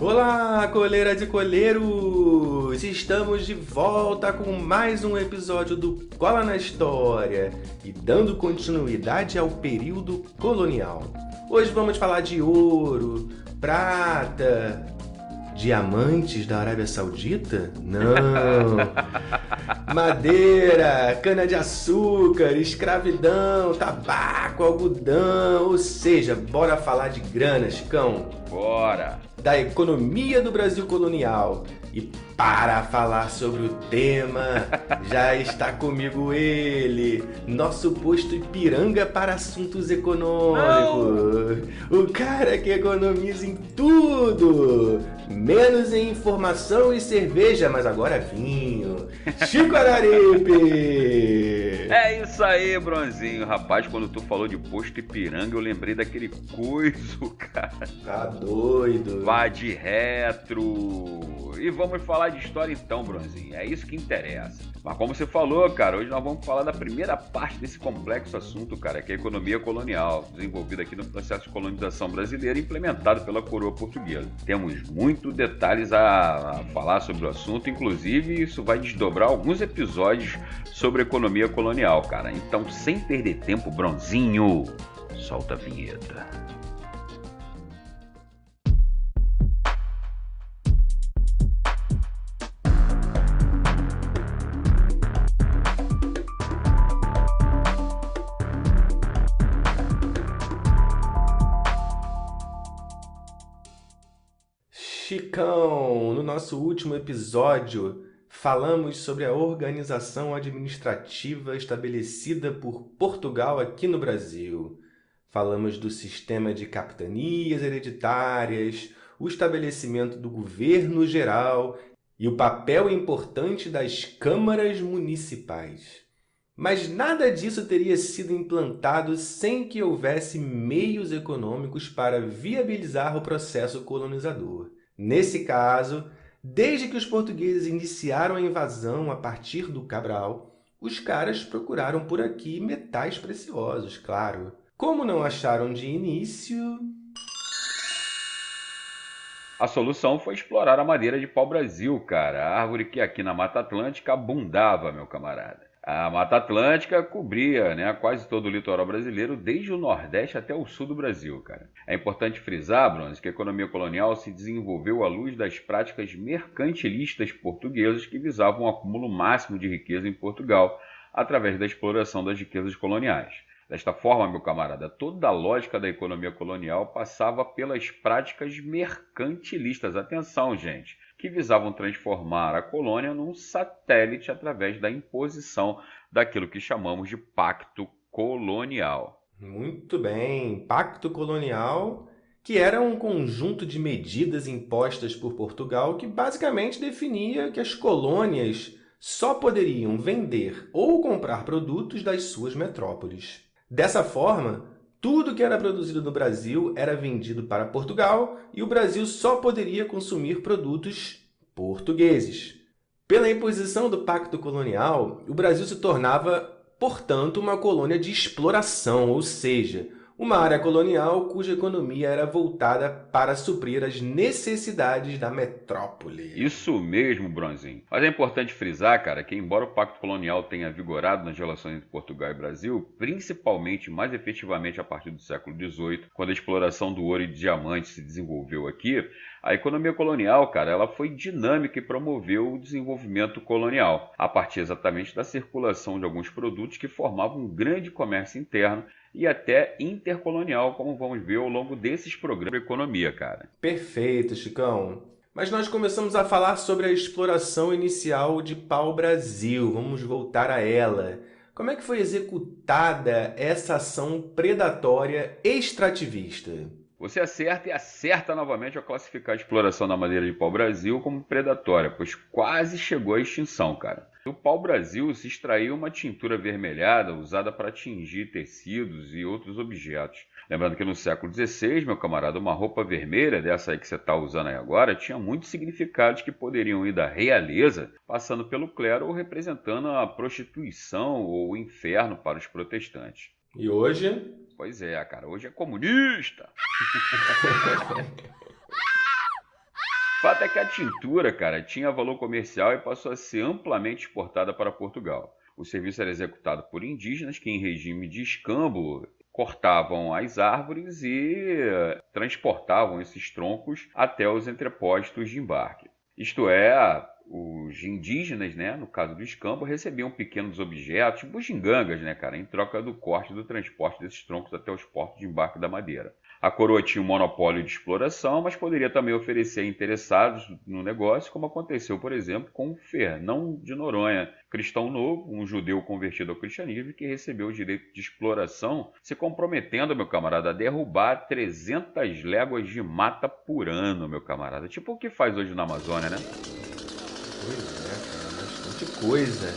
Olá, coleiras e coleiros! Estamos de volta com mais um episódio do Cola na História e dando continuidade ao período colonial. Hoje vamos falar de ouro, prata, diamantes da Arábia Saudita? Não! Madeira, cana-de-açúcar, escravidão, tabaco, algodão, ou seja, bora falar de grana, Chicão. Bora! Da economia do Brasil colonial. E para falar sobre o tema, já está comigo ele, nosso posto Ipiranga para assuntos econômicos. O cara que economiza em tudo, menos em informação e cerveja, mas agora vinho. Chico Araripe! É isso aí, Bronzinho. Rapaz, quando tu falou de posto Ipiranga, eu lembrei daquele coiso, cara. Tá doido. Vá de retro. E vamos falar de história então, Bronzinho. É isso que interessa. Mas como você falou, cara, hoje nós vamos falar da primeira parte desse complexo assunto, cara, que é a economia colonial, desenvolvida aqui no processo de colonização brasileira e implementado pela coroa portuguesa. Temos muitos detalhes a falar sobre o assunto, inclusive isso vai desdobrar alguns episódios sobre economia colonial, cara. Então, sem perder tempo, Bronzinho, solta a vinheta. Chicão, no nosso último episódio, falamos sobre a organização administrativa estabelecida por Portugal aqui no Brasil. Falamos do sistema de capitanias hereditárias, o estabelecimento do governo geral e o papel importante das câmaras municipais. Mas nada disso teria sido implantado sem que houvesse meios econômicos para viabilizar o processo colonizador. Nesse caso, desde que os portugueses iniciaram a invasão a partir do Cabral, os caras procuraram por aqui metais preciosos, claro. Como não acharam de início... A solução foi explorar a madeira de pau-brasil, cara, a árvore que aqui na Mata Atlântica abundava, meu camarada. A Mata Atlântica cobria, quase todo o litoral brasileiro, desde o Nordeste até o sul do Brasil, cara. É importante frisar, Bronze, que a economia colonial se desenvolveu à luz das práticas mercantilistas portuguesas que visavam o acúmulo máximo de riqueza em Portugal, através da exploração das riquezas coloniais. Desta forma, meu camarada, toda a lógica da economia colonial passava pelas práticas mercantilistas. Atenção, gente! Que visavam transformar a colônia num satélite através da imposição daquilo que chamamos de pacto colonial. Muito bem, Pacto Colonial, que era um conjunto de medidas impostas por Portugal que basicamente definia que as colônias só poderiam vender ou comprar produtos das suas metrópoles. Dessa forma, tudo que era produzido no Brasil era vendido para Portugal e o Brasil só poderia consumir produtos portugueses. Pela imposição do Pacto Colonial, o Brasil se tornava, portanto, uma colônia de exploração, ou seja, uma área colonial cuja economia era voltada para suprir as necessidades da metrópole. Isso mesmo, Bronzinho. Mas é importante frisar, cara, que embora o Pacto Colonial tenha vigorado nas relações entre Portugal e Brasil, principalmente, mais efetivamente a partir do século XVIII, quando a exploração do ouro e diamante se desenvolveu aqui, a economia colonial, cara, ela foi dinâmica e promoveu o desenvolvimento colonial, a partir exatamente da circulação de alguns produtos que formavam um grande comércio interno e até intercolonial, como vamos ver ao longo desses programas de economia, cara. Perfeito, Chicão. Mas nós começamos a falar sobre a exploração inicial de pau-brasil. Vamos voltar a ela. Como é que foi executada essa ação predatória extrativista? Você acerta e acerta novamente ao classificar a exploração da madeira de pau-brasil como predatória, pois quase chegou à extinção, cara. Do pau-brasil se extraiu uma tintura avermelhada usada para tingir tecidos e outros objetos. Lembrando que no século XVI, meu camarada, uma roupa vermelha, dessa aí que você está usando aí agora, tinha muitos significados que poderiam ir da realeza, passando pelo clero ou representando a prostituição ou o inferno para os protestantes. E hoje? Pois é, cara, hoje é comunista. Fato é que a tintura, cara, tinha valor comercial e passou a ser amplamente exportada para Portugal. O serviço era executado por indígenas que, em regime de escambo, cortavam as árvores e transportavam esses troncos até os entrepostos de embarque. Isto é, os indígenas, né, no caso do escambo, recebiam pequenos objetos, bugigangas, né, cara, em troca do corte do transporte desses troncos até os portos de embarque da madeira. A coroa tinha um monopólio de exploração, mas poderia também oferecer a interessados no negócio, como aconteceu, por exemplo, com Fernão de Noronha, cristão novo, um judeu convertido ao cristianismo, que recebeu o direito de exploração, se comprometendo, meu camarada, a derrubar 300 léguas de mata por ano, meu camarada. Tipo o que faz hoje na Amazônia, né? Pois é, cara, bastante coisa.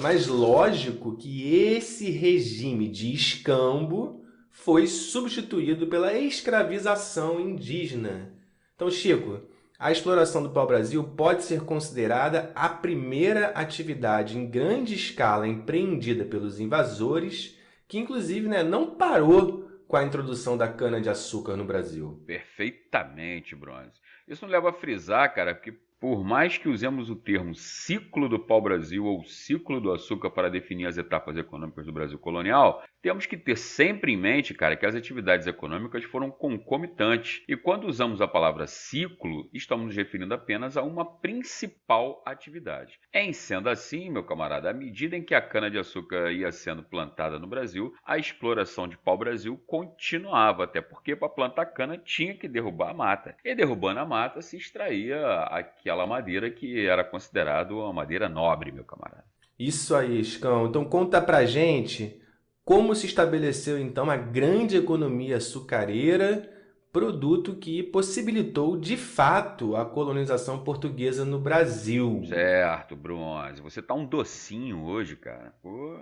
Mas lógico que esse regime de escambo foi substituído pela escravização indígena. Então, Chico, a exploração do pau-brasil pode ser considerada a primeira atividade em grande escala empreendida pelos invasores, que inclusive, né, não parou com a introdução da cana-de-açúcar no Brasil. Perfeitamente, Bronze. Isso não leva a frisar, cara, porque por mais que usemos o termo ciclo do pau-brasil ou ciclo do açúcar para definir as etapas econômicas do Brasil colonial, temos que ter sempre em mente, cara, que as atividades econômicas foram concomitantes. E quando usamos a palavra ciclo, estamos nos referindo apenas a uma principal atividade. Em sendo assim, meu camarada, à medida em que a cana-de-açúcar ia sendo plantada no Brasil, a exploração de pau-brasil continuava, até porque para plantar cana tinha que derrubar a mata. E derrubando a mata se extraía aquela madeira que era considerada uma madeira nobre, meu camarada. Isso aí, Escão. Então conta pra gente como se estabeleceu então a grande economia açucareira, produto que possibilitou de fato a colonização portuguesa no Brasil. Certo, Bronze. Você tá um docinho hoje, cara. Pô,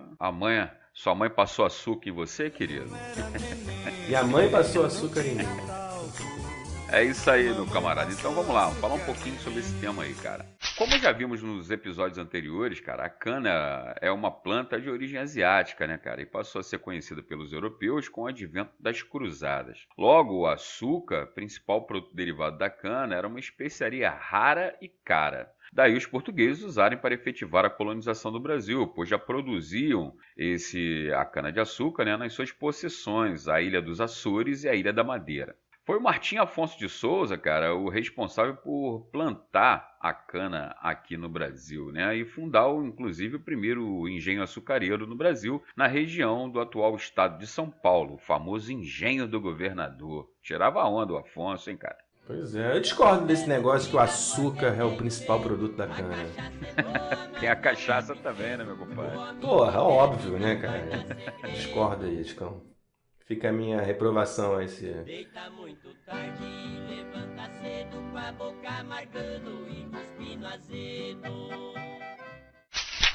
sua mãe passou açúcar em você, querido? E a mãe passou açúcar em mim. É isso aí, meu camarada. Então vamos lá, vamos falar um pouquinho sobre esse tema aí, cara. Como já vimos nos episódios anteriores, cara, a cana é uma planta de origem asiática, né, cara? E passou a ser conhecida pelos europeus com o advento das cruzadas. Logo, o açúcar, principal produto derivado da cana, era uma especiaria rara e cara. Daí os portugueses usarem para efetivar a colonização do Brasil, pois já produziam a cana-de-açúcar, né, nas suas possessões, a Ilha dos Açores e a Ilha da Madeira. Foi o Martim Afonso de Souza, cara, o responsável por plantar a cana aqui no Brasil, né? E fundar, inclusive, o primeiro engenho açucareiro no Brasil, na região do atual estado de São Paulo, o famoso Engenho do Governador. Tirava a onda o Afonso, hein, cara? Pois é, eu discordo desse negócio que o açúcar é o principal produto da cana. Tem a cachaça também, né, meu compadre? Porra, óbvio, né, cara? Discorda aí, Escão. Fica a minha reprovação a esse. Deita muito tarde, levanta cedo com a boca marcando e cuspindo azedo.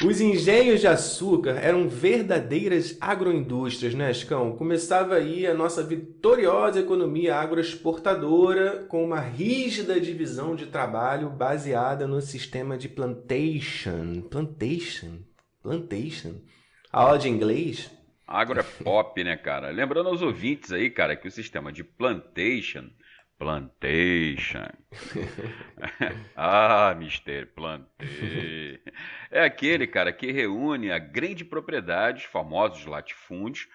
Os engenhos de açúcar eram verdadeiras agroindústrias, né, Escão? Começava aí a nossa vitoriosa economia agroexportadora com uma rígida divisão de trabalho baseada no sistema de plantation. Plantation? A aula de inglês? Agro é pop, né, cara? Lembrando aos ouvintes aí, cara, que o sistema de plantation. Mister Plantei. É aquele, cara, que reúne a grande propriedade, famosos latifúndios,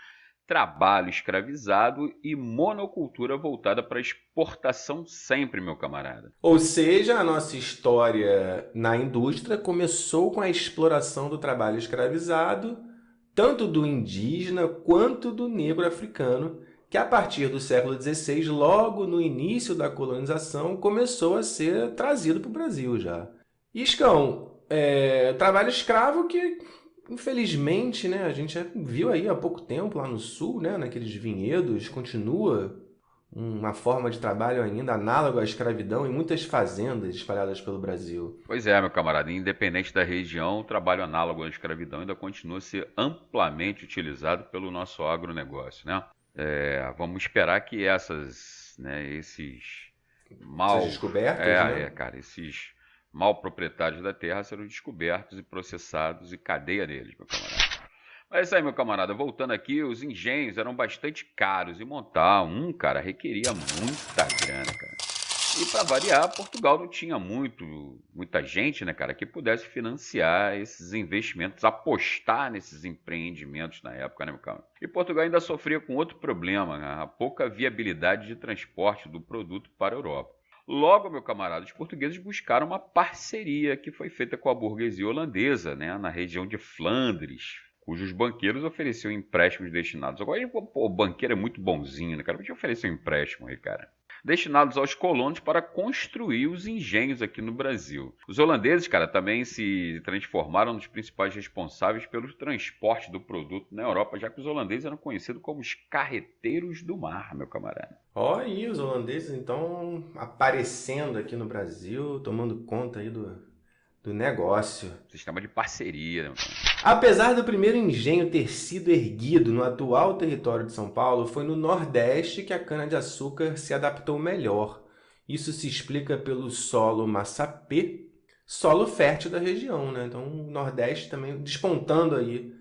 trabalho escravizado e monocultura voltada para exportação sempre, meu camarada. Ou seja, a nossa história na indústria começou com a exploração do trabalho escravizado, tanto do indígena quanto do negro africano, que a partir do século XVI, logo no início da colonização, começou a ser trazido para o Brasil já. Iscão, trabalho escravo que, infelizmente, né, a gente já viu aí há pouco tempo lá no sul, né, naqueles vinhedos, continua uma forma de trabalho ainda análoga à escravidão em muitas fazendas espalhadas pelo Brasil. Pois é, meu camarada, independente da região, o trabalho análogo à escravidão ainda continua a ser amplamente utilizado pelo nosso agronegócio, né? Vamos esperar que esses descobertas, né? Cara, esses mal proprietários da terra serão descobertos e processados e cadeia deles, meu camarada. Mas é isso aí, meu camarada. Voltando aqui, os engenhos eram bastante caros e montar cara, requeria muita grana, cara. E para variar, Portugal não tinha muita gente, né, cara, que pudesse financiar esses investimentos, apostar nesses empreendimentos na época, né, meu cara? E Portugal ainda sofria com outro problema, né, a pouca viabilidade de transporte do produto para a Europa. Logo, meu camarada, os portugueses buscaram uma parceria que foi feita com a burguesia holandesa, né, na região de Flandres, cujos banqueiros ofereciam empréstimos destinados. Agora, pô, o banqueiro é muito bonzinho, né, cara? Podia oferecer um empréstimo aí, cara, destinados aos colonos para construir os engenhos aqui no Brasil. Os holandeses, cara, também se transformaram nos principais responsáveis pelo transporte do produto na Europa, já que os holandeses eram conhecidos como os carreteiros do mar, meu camarada. Ó, aí os holandeses então aparecendo aqui no Brasil, tomando conta aí do negócio. Sistema de parceria, né, meu camarada? Apesar do primeiro engenho ter sido erguido no atual território de São Paulo, foi no Nordeste que a cana-de-açúcar se adaptou melhor. Isso se explica pelo solo massapê, solo fértil da região, né? Então o Nordeste também despontando aí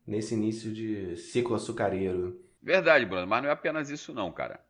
nesse início de ciclo açucareiro. Verdade, Bruno, mas não é apenas isso não, cara.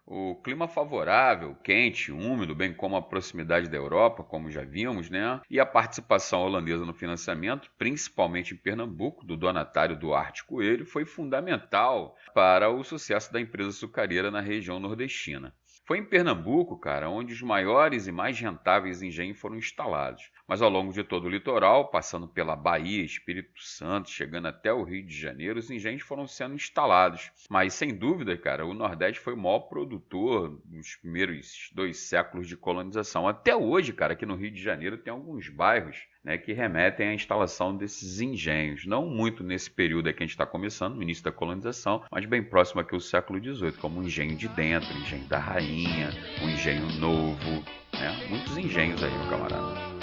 O clima favorável, quente, úmido, bem como a proximidade da Europa, como já vimos, né? E a participação holandesa no financiamento, principalmente em Pernambuco, do donatário Duarte Coelho, foi fundamental para o sucesso da empresa açucareira na região nordestina. Foi em Pernambuco, cara, onde os maiores e mais rentáveis engenhos foram instalados. Mas ao longo de todo o litoral, passando pela Bahia, Espírito Santo, chegando até o Rio de Janeiro, os engenhos foram sendo instalados. Mas sem dúvida, cara, o Nordeste foi o maior produtor nos primeiros 2 séculos de colonização. Até hoje, cara, aqui no Rio de Janeiro tem alguns bairros, né, que remetem à instalação desses engenhos. Não muito nesse período que a gente está começando, no início da colonização, mas bem próximo aqui ao século XVIII, como o Engenho de Dentro, o Engenho da Rainha, o Engenho Novo, né? Muitos engenhos aí, meu camarada.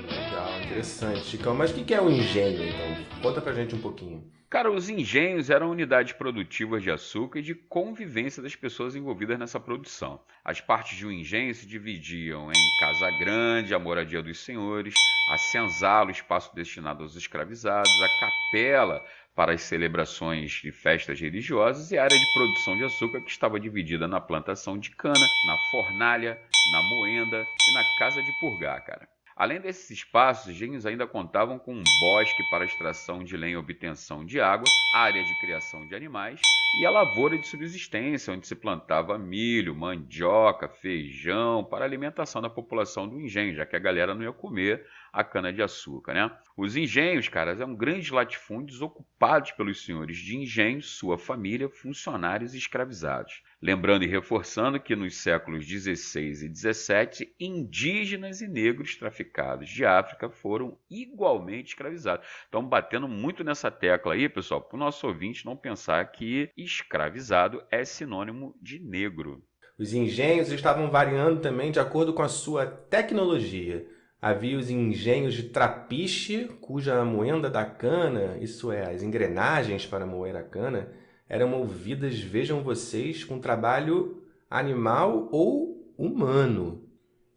Legal, interessante, Chicão. Mas o que é um engenho, então? Conta pra gente um pouquinho. Cara, os engenhos eram unidades produtivas de açúcar e de convivência das pessoas envolvidas nessa produção. As partes de um engenho se dividiam em casa grande, a moradia dos senhores, a senzala, o espaço destinado aos escravizados, a capela para as celebrações de festas religiosas e a área de produção de açúcar que estava dividida na plantação de cana, na fornalha, na moenda e na casa de purgar, cara. Além desses espaços, os engenhos ainda contavam com um bosque para extração de lenha e obtenção de água, área de criação de animais e a lavoura de subsistência, onde se plantava milho, mandioca, feijão para a alimentação da população do engenho, já que a galera não ia comer a cana-de-açúcar, né? Os engenhos, caras, eram grandes latifúndios ocupados pelos senhores de engenho, sua família, funcionários e escravizados. Lembrando e reforçando que nos séculos XVI e XVII, indígenas e negros traficados de África foram igualmente escravizados. Então, batendo muito nessa tecla aí, pessoal, para o nosso ouvinte não pensar que escravizado é sinônimo de negro. Os engenhos estavam variando também de acordo com a sua tecnologia. Havia os engenhos de trapiche, cuja moenda da cana, isso é, as engrenagens para moer a cana, eram movidas, vejam vocês, com trabalho animal ou humano.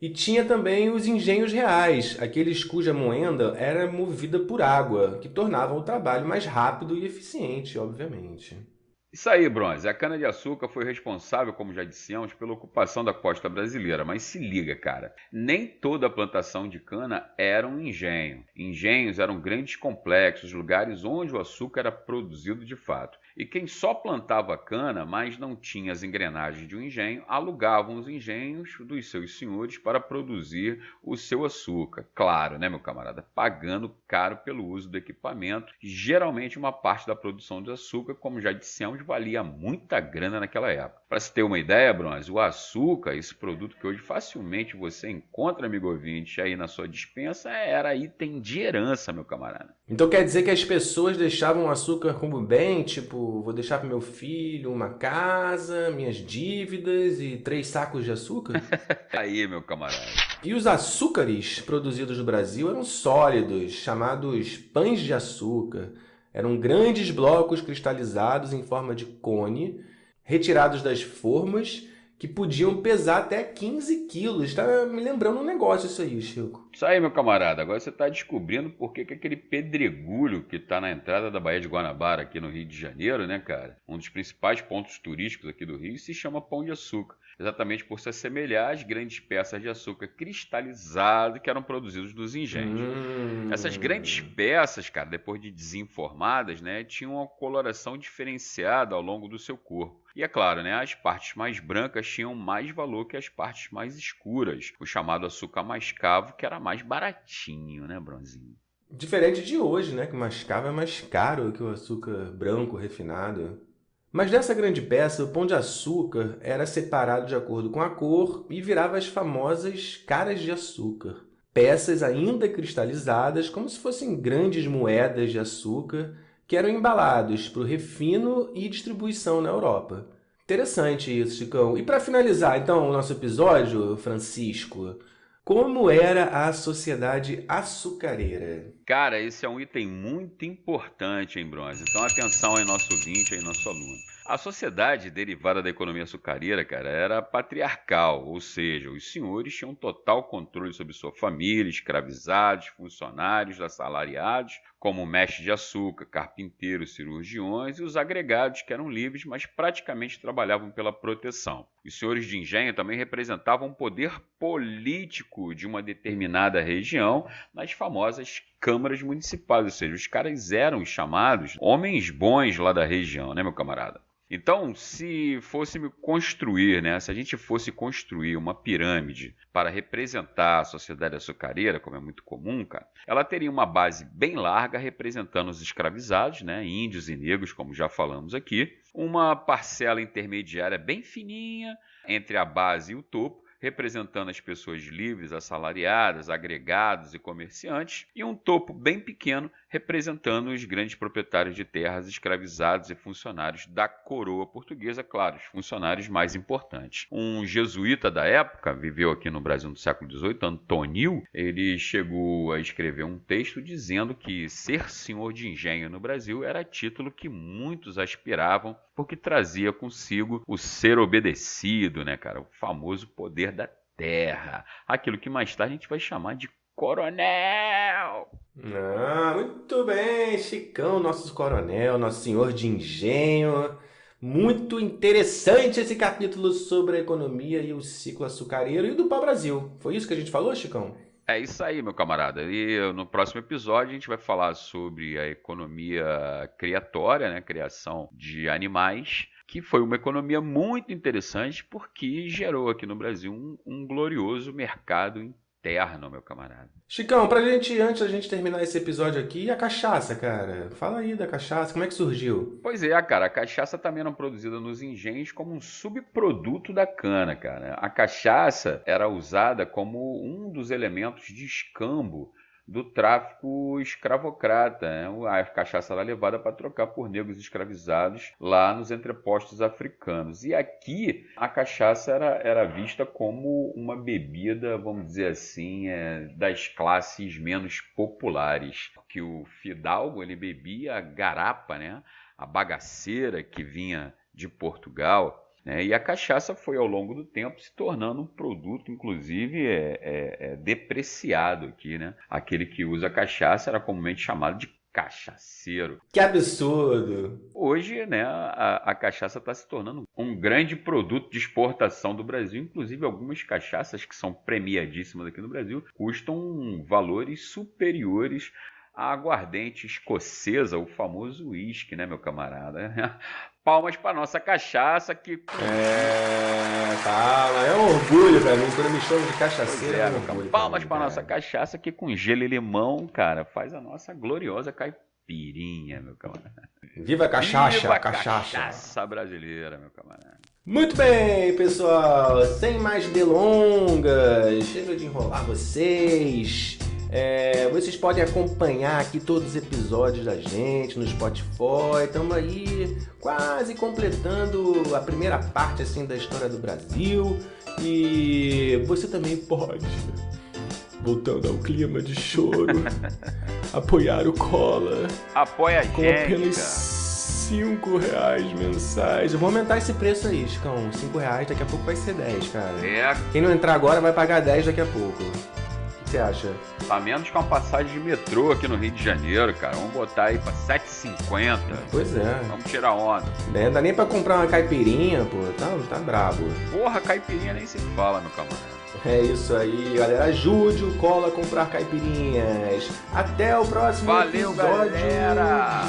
E tinha também os engenhos reais, aqueles cuja moenda era movida por água, que tornavam o trabalho mais rápido e eficiente, obviamente. Isso aí, Bronze. A cana-de-açúcar foi responsável, como já dissemos, pela ocupação da costa brasileira. Mas se liga, cara, nem toda a plantação de cana era um engenho. Engenhos eram grandes complexos, lugares onde o açúcar era produzido de fato. E quem só plantava cana, mas não tinha as engrenagens de um engenho, alugavam os engenhos dos seus senhores para produzir o seu açúcar. Claro, né, meu camarada? Pagando caro pelo uso do equipamento. Geralmente uma parte da produção de açúcar, como já dissemos, valia muita grana naquela época. Para se ter uma ideia, Bronze, o açúcar, esse produto que hoje facilmente você encontra, amigo ouvinte, aí na sua despensa, era item de herança, meu camarada. Então quer dizer que as pessoas deixavam o açúcar como bem, tipo, vou deixar para meu filho uma casa, minhas dívidas e 3 sacos de açúcar? Aí, meu camarada. E os açúcares produzidos no Brasil eram sólidos, chamados pães de açúcar. Eram grandes blocos cristalizados em forma de cone, retirados das formas, que podiam pesar até 15 quilos. Está me lembrando um negócio isso aí, Chico. Isso aí, meu camarada. Agora você está descobrindo por que aquele pedregulho que está na entrada da Baía de Guanabara, aqui no Rio de Janeiro, né, cara? Um dos principais pontos turísticos aqui do Rio, se chama Pão de Açúcar. Exatamente por se assemelhar às grandes peças de açúcar cristalizado que eram produzidos nos engenhos. Essas grandes peças, cara, depois de desenformadas, né, tinham uma coloração diferenciada ao longo do seu corpo. E é claro, né, as partes mais brancas tinham mais valor que as partes mais escuras, o chamado açúcar mascavo, que era mais baratinho, né, Bronzinho? Diferente de hoje, né? Que mascavo é mais caro que o açúcar branco refinado. Mas dessa grande peça, o pão de açúcar era separado de acordo com a cor e virava as famosas caras de açúcar. Peças ainda cristalizadas, como se fossem grandes moedas de açúcar, que eram embalados para o refino e distribuição na Europa. Interessante isso, Chicão. E para finalizar, então, o nosso episódio, Francisco, como era a sociedade açucareira? Cara, esse é um item muito importante, hein, Bronze? Então atenção aí, nosso ouvinte, aí, nosso aluno. A sociedade derivada da economia açucareira, cara, era patriarcal, ou seja, os senhores tinham total controle sobre sua família, escravizados, funcionários, assalariados, como mestre de açúcar, carpinteiros, cirurgiões e os agregados, que eram livres, mas praticamente trabalhavam pela proteção. Os senhores de engenho também representavam o poder político de uma determinada região nas famosas câmaras municipais, ou seja, os caras eram chamados homens bons lá da região, né, meu camarada? Então, se a gente fosse construir uma pirâmide para representar a sociedade açucareira, como é muito comum, cara, ela teria uma base bem larga representando os escravizados, né, índios e negros, como já falamos aqui, uma parcela intermediária bem fininha entre a base e o topo, representando as pessoas livres, assalariadas, agregados e comerciantes, e um topo bem pequeno, representando os grandes proprietários de terras, escravizados e funcionários da coroa portuguesa, claro, os funcionários mais importantes. Um jesuíta da época, viveu aqui no Brasil no século XVIII, Antônio, ele chegou a escrever um texto dizendo que ser senhor de engenho no Brasil era título que muitos aspiravam, porque trazia consigo o ser obedecido, né, cara? O famoso poder da terra. Aquilo que mais tarde a gente vai chamar de coronel. Muito bem, Chicão, nosso coronel, nosso senhor de engenho. Muito interessante esse capítulo sobre a economia e o ciclo açucareiro e do pau-brasil. Foi isso que a gente falou, Chicão? É isso aí, meu camarada. E no próximo episódio a gente vai falar sobre a economia criatória, né? Criação de animais, que foi uma economia muito interessante porque gerou aqui no Brasil um glorioso mercado interno, meu camarada. Chicão, antes da gente terminar esse episódio aqui, e a cachaça, cara? Fala aí da cachaça, como é que surgiu? Pois é, cara, a cachaça também era produzida nos engenhos como um subproduto da cana, cara. A cachaça era usada como um dos elementos de escambo do tráfico escravocrata, né? A cachaça era levada para trocar por negros escravizados lá nos entrepostos africanos. E aqui a cachaça era vista como uma bebida, vamos dizer assim, das classes menos populares. Que o fidalgo ele bebia a garapa, né? A bagaceira que vinha de Portugal. E a cachaça foi, ao longo do tempo, se tornando um produto, inclusive, depreciado aqui, né? Aquele que usa cachaça era comumente chamado de cachaceiro. Que absurdo! Hoje, né, a cachaça está se tornando um grande produto de exportação do Brasil. Inclusive, algumas cachaças que são premiadíssimas aqui no Brasil custam valores superiores à aguardente escocesa, o famoso uísque, né, meu camarada? Palmas para nossa cachaça que... Calma, é um orgulho pra mim, quando me chamam de cachaceiro é um orgulho. Palmas para nossa cachaça que com gelo e limão, cara, faz a nossa gloriosa caipirinha, meu camarada. Viva a cachaça! Viva a cachaça brasileira, meu camarada. Muito bem, pessoal, sem mais delongas, chega de enrolar vocês. Vocês podem acompanhar aqui todos os episódios da gente no Spotify. Estamos aí quase completando a primeira parte assim da história do Brasil. E você também pode, voltando ao clima de choro, apoiar o Cola. Apoia a com gente, apenas cara. R$5 mensais. Eu vou aumentar esse preço aí, Chicão. R$5, daqui a pouco vai ser 10, cara. É. Quem não entrar agora vai pagar 10 daqui a pouco. você acha? Tá menos que uma passagem de metrô aqui no Rio de Janeiro, cara. Vamos botar aí pra 7,50. Pois é. Vamos tirar onda. Não dá nem pra comprar uma caipirinha, pô. Tá brabo. Porra, caipirinha nem se fala, meu camarada. É isso aí, galera. Ajude o Cola a comprar caipirinhas. Até o próximo Valeu, episódio galera.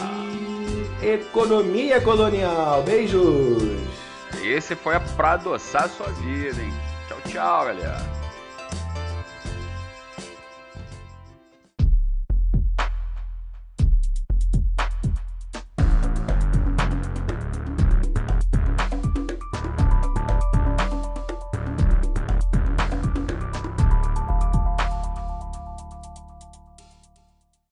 de Economia Colonial. Beijos! Esse foi pra adoçar a sua vida, hein? Tchau, tchau, galera.